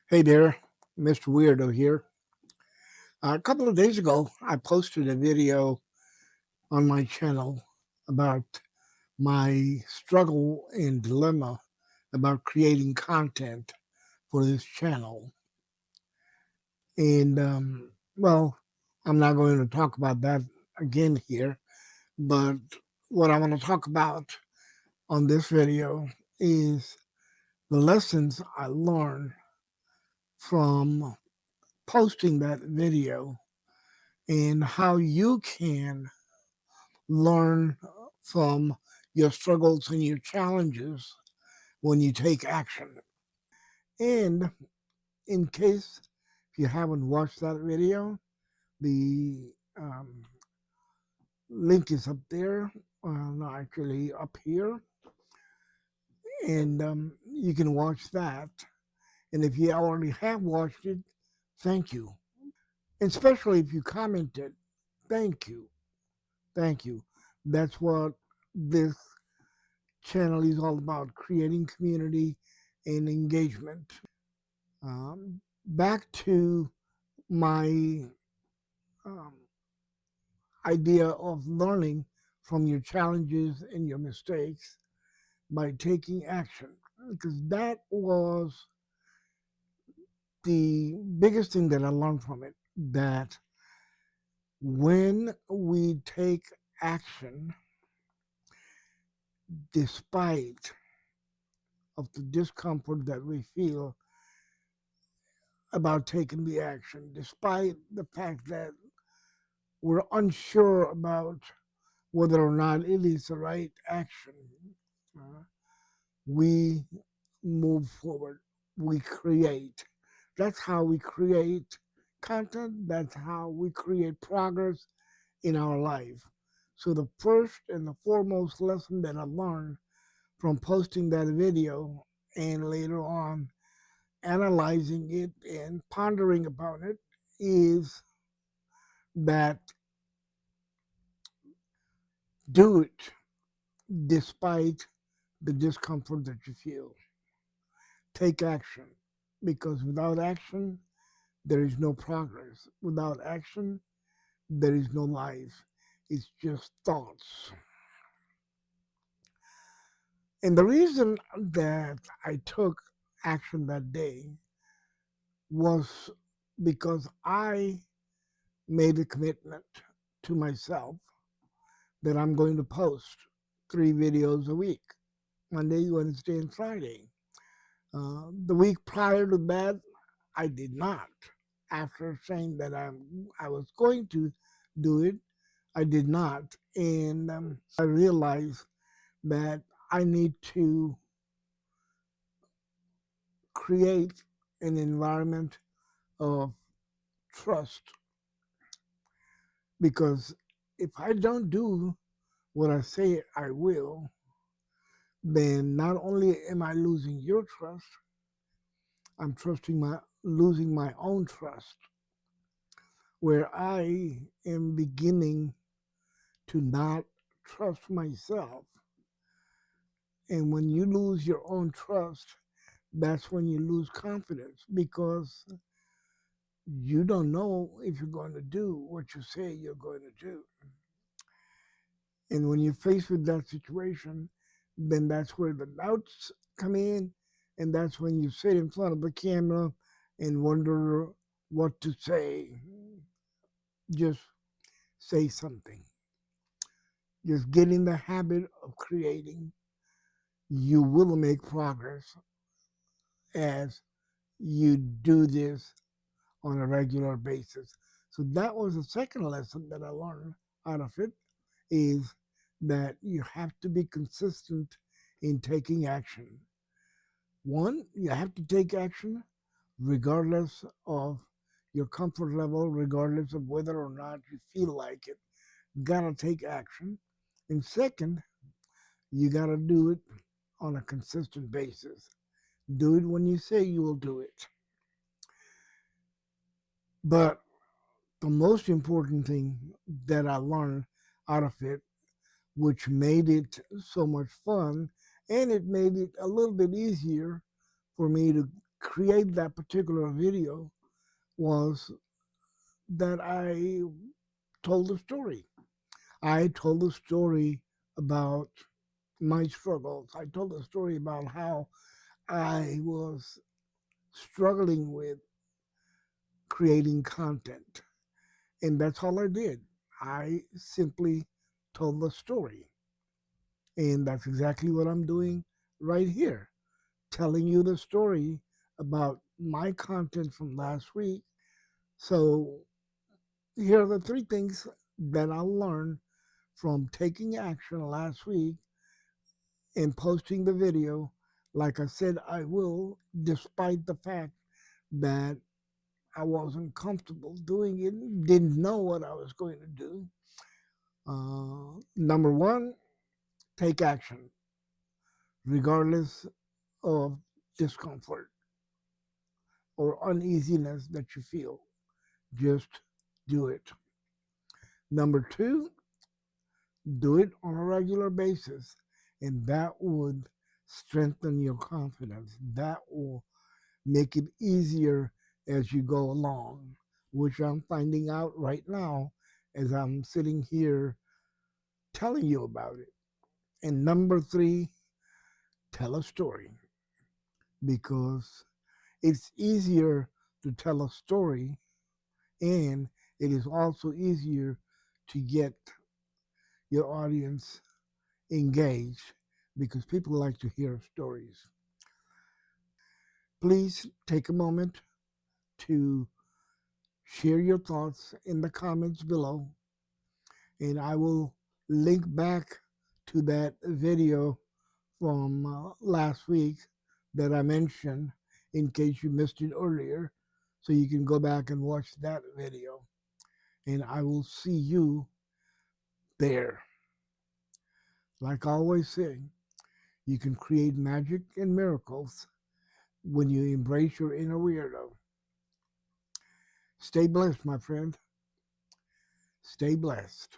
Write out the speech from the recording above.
Hey there, Mister Weirdo here. A couple of days ago, I posted a video on my channel about my struggle and dilemma about creating content for this channel. And I'm not going to talk about that again here, but what I want to talk about on this video is the lessons I learned from posting that video and how you can learn from your struggles and your challenges when you take action. And in case you haven't watched that video, the link is up there, not actually up here, and you can watch that. And if you already have watched it, thank you. And especially if you commented, thank you. Thank you. That's what this channel is all about, creating community and engagement. Back to my um, idea of learning from your challenges and your mistakes by taking action, because that was the biggest thing that I learned from it. That when we take action, despite of the discomfort that we feel about taking the action, despite the fact that we're unsure about whether or not it is the right action, uh, we move forward. We create. That's how we create content. That's how we create progress in our life. So, the first and the foremost lesson that I learned from posting that video and later on analyzing it and pondering about it is that do it despite the discomfort that you feel. Take action, because without action, there is no progress. Without action, there is no life. It's just thoughts. And the reason that I took action that day was because I made a commitment to myself that I'm going to post 3 videos a week, Monday, Wednesday, and Friday. The week prior to that, I did not. After saying that I was going to do it, I did not. And I realized that I need to create an environment of trust, because if I don't do what I say I will, then not only am I losing your trust, I'm losing my own trust, where I am beginning to not trust myself. And when you lose your own trust, that's when you lose confidence, because you don't know if you're going to do what you say you're going to do. And when you're faced with that situation, then that's where the doubts come in. And that's when you sit in front of the camera and wonder what to say. Just say something. Just get in the habit of creating. You will make progress as you do this on a regular basis. So that was the second lesson that I learned out of it, is that you have to be consistent in taking action. One, you have to take action regardless of your comfort level, regardless of whether or not you feel like it. Gotta take action. And second, you gotta do it on a consistent basis. Do it when you say you will do it. But the most important thing that I learned out of it, which made it so much fun, and it made it a little bit easier for me to create that particular video was that I told a story. I told a story about my struggles. I told a story about how I was struggling with creating content. And that's all I did. I simply told the story. And that's exactly what I'm doing right here, telling you the story about my content from last week. So here are the three things that I learned from taking action last week and posting the video like I said I will, despite the fact that I wasn't comfortable doing it, didn't know what I was going to do. Number one, take action, regardless of discomfort or uneasiness that you feel. Just do it. Number two, do it on a regular basis, and that would strengthen your confidence. That will make it easier as you go along, which I'm finding out right now as I'm sitting here telling you about it. And number three, tell a story, because it's easier to tell a story, and it is also easier to get your audience engaged because people like to hear stories. Please take a moment to share your thoughts in the comments below, and I will link back to that video from last week that I mentioned in case you missed it earlier, so you can go back and watch that video. And I will see you there. Like I always say, you can create magic and miracles when you embrace your inner weirdo. Stay blessed, my friend. Stay blessed.